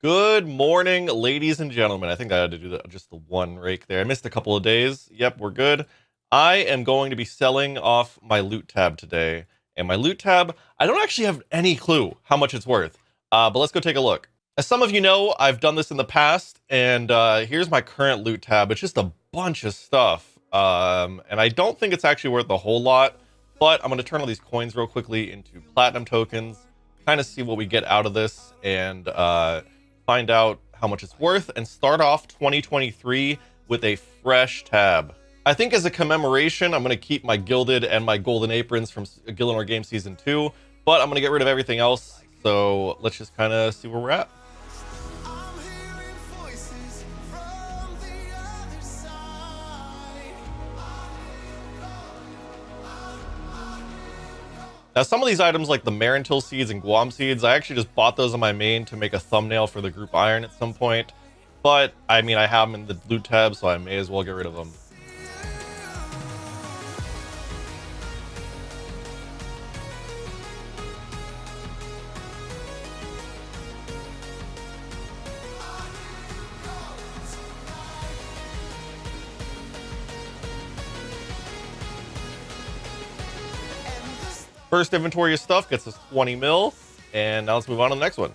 Good morning, ladies and gentlemen. I think I had to do just the one rake there. I missed a couple of days. Yep, we're good. I am going to be selling off my loot tab today. And my loot tab, I don't actually have any clue how much it's worth. But let's go take a look. As some of you know, I've done this in the past, and here's my current loot tab. It's just a bunch of stuff. And I don't think it's actually worth a whole lot, but I'm going to turn all these coins real quickly into platinum tokens, kind of see what we get out of this, and find out how much it's worth, and start off 2023 with a fresh tab. I think as a commemoration, I'm going to keep my gilded and my golden aprons from Gillinor Game Season 2, but I'm going to get rid of everything else, so let's just kind of see where we're at. Now, some of these items, like the Marentil seeds and Guam seeds, I actually just bought those on my main to make a thumbnail for the group iron at some point. But, I mean, I have them in the loot tab, so I may as well get rid of them. First inventory of stuff gets us 20 mil, and now let's move on to the next one.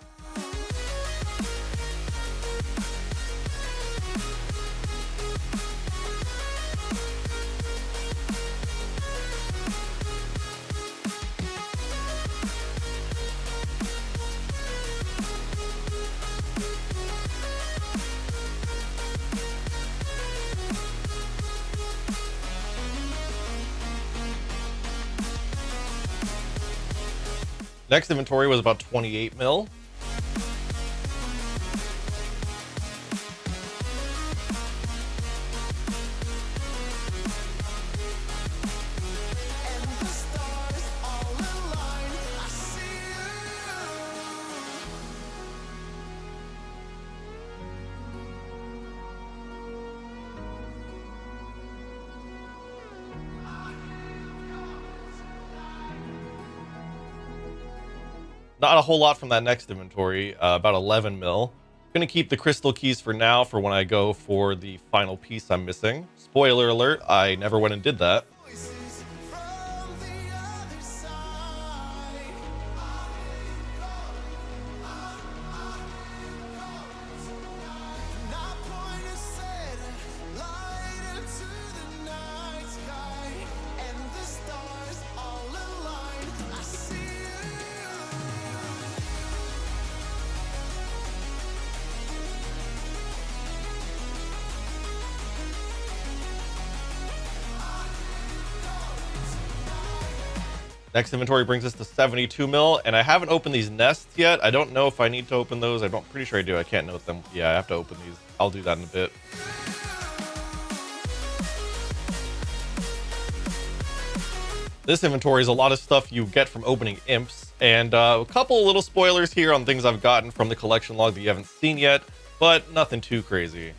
Next inventory was about 28 mil. Not a whole lot from that next inventory, about 11 mil. Gonna keep the crystal keys for now for when I go for the final piece I'm missing. Spoiler alert, I never went and did that. Next inventory brings us to 72 mil, and I haven't opened these nests yet. I don't know if I need to open those. I'm pretty sure I do. I can't note them. Yeah, I have to open these. I'll do that in a bit. This inventory is a lot of stuff you get from opening imps, and a couple little spoilers here on things I've gotten from the collection log that you haven't seen yet, but nothing too crazy.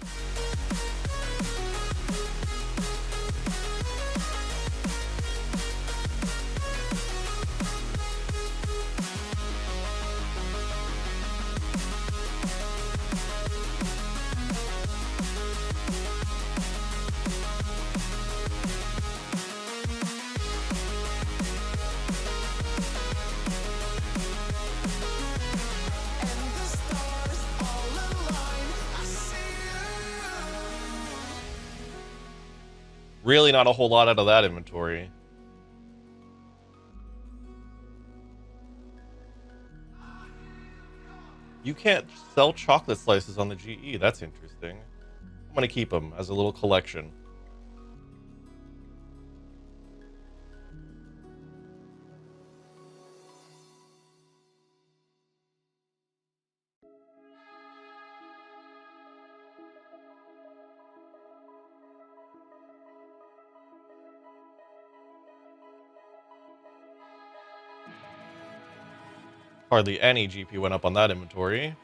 Really not a whole lot out of that inventory. You can't sell chocolate slices on the GE. That's interesting. I'm going to keep them as a little collection. Hardly any GP went up on that inventory.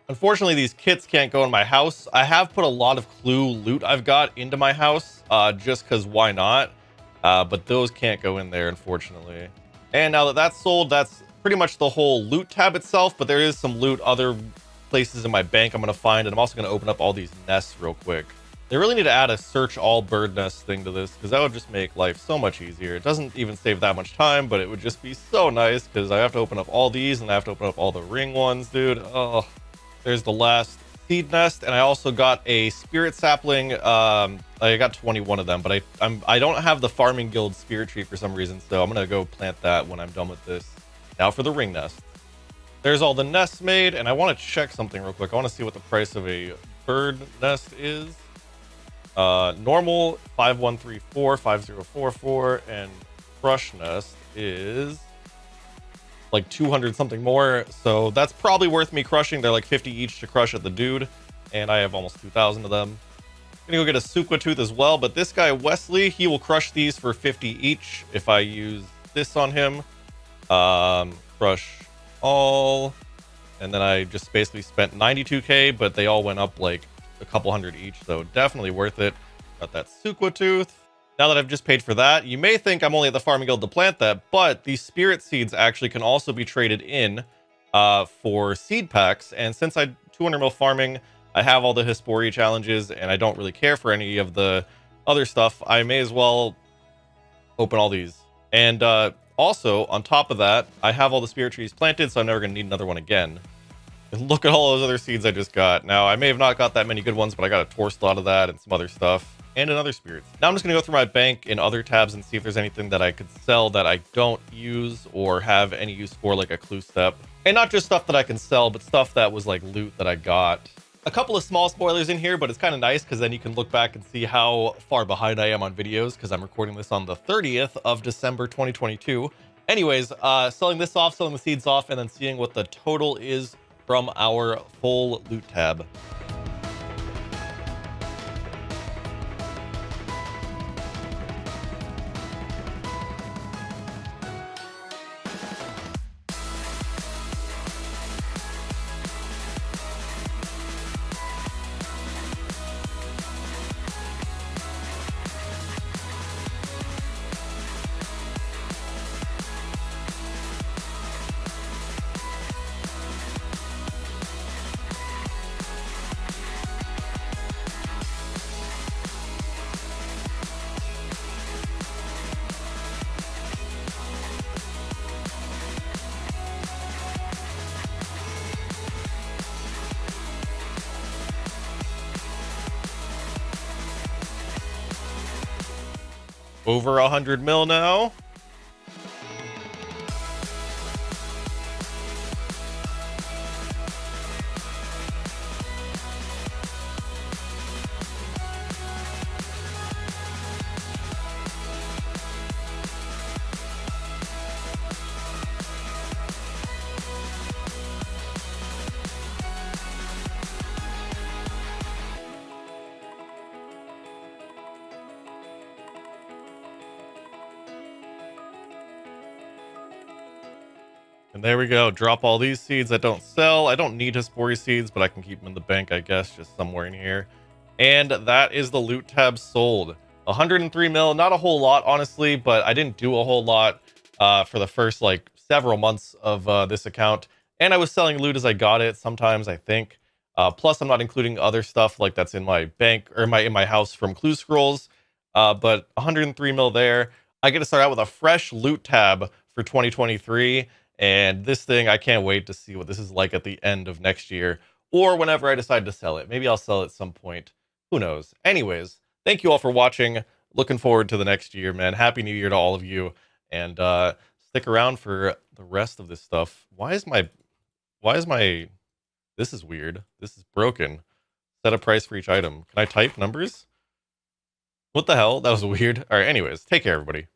Unfortunately, these kits can't go in my house. I have put a lot of clue loot I've got into my house, just because why not? But those can't go in there, unfortunately. And now that that's sold, that's pretty much the whole loot tab itself, but there is some loot other places in my bank I'm going to find, and I'm also going to open up all these nests real quick. They really need to add a search all bird nest thing to this, because that would just make life so much easier. It doesn't even save that much time, but it would just be so nice, because I have to open up all these, and I have to open up all the ring ones, dude. Oh, there's the last seed nest, and I also got a spirit sapling. I got 21 of them, but I don't have the farming guild spirit tree for some reason, so I'm gonna go plant that when I'm done with this. Now for the ring nest. There's all the nests made, and I want to check something real quick. I want to see what the price of a bird nest is. Normal 5134 5044, and crush nest is like 200 something more, so that's probably worth me crushing. They're like 50 each to crush at the dude, and I have almost 2,000 of them. I'm gonna go get a Sukwa tooth as well, but this guy Wesley, he will crush these for 50 each if I use this on him. Crush all, and then I just basically spent 92k, but they all went up like a couple hundred each, so definitely worth it. Got that Sukwa tooth. Now that I've just paid for that, you may think I'm only at the farming guild to plant that, but these spirit seeds actually can also be traded in for seed packs. And since I 200 mil farming, I have all the Hespori challenges, and I don't really care for any of the other stuff. I may as well open all these. And also, on top of that, I have all the spirit trees planted, so I'm never going to need another one again. And look at all those other seeds I just got. Now, I may have not got that many good ones, but I got a Tor slot of that and some other stuff. And another spirit. Now I'm just going to go through my bank in other tabs and see if there's anything that I could sell that I don't use or have any use for, like a clue step. And not just stuff that I can sell, but stuff that was like loot that I got. A couple of small spoilers in here, but it's kind of nice because then you can look back and see how far behind I am on videos, because I'm recording this on the 30th of December 2022. Anyways, selling this off, selling the seeds off, and then seeing what the total is from our full loot tab. Over 100 mil now. And there we go. Drop all these seeds that don't sell. I don't need Hespori seeds, but I can keep them in the bank, I guess, just somewhere in here. And that is the loot tab sold. 103 mil, not a whole lot, honestly, but I didn't do a whole lot for the first, like, several months of this account. And I was selling loot as I got it, sometimes, I think. Plus, I'm not including other stuff, like, that's in my bank, or in my house from Clue Scrolls. But 103 mil there. I get to start out with a fresh loot tab for 2023. And this thing, I can't wait to see what this is like at the end of next year, or whenever I decide to sell it. Maybe I'll sell it at some point. Who knows? Anyways, thank you all for watching. Looking forward to the next year, man. Happy New Year to all of you. And stick around for the rest of this stuff. Why is my... This is weird. This is broken. Set a price for each item. Can I type numbers? What the hell? That was weird. All right, anyways, take care, everybody.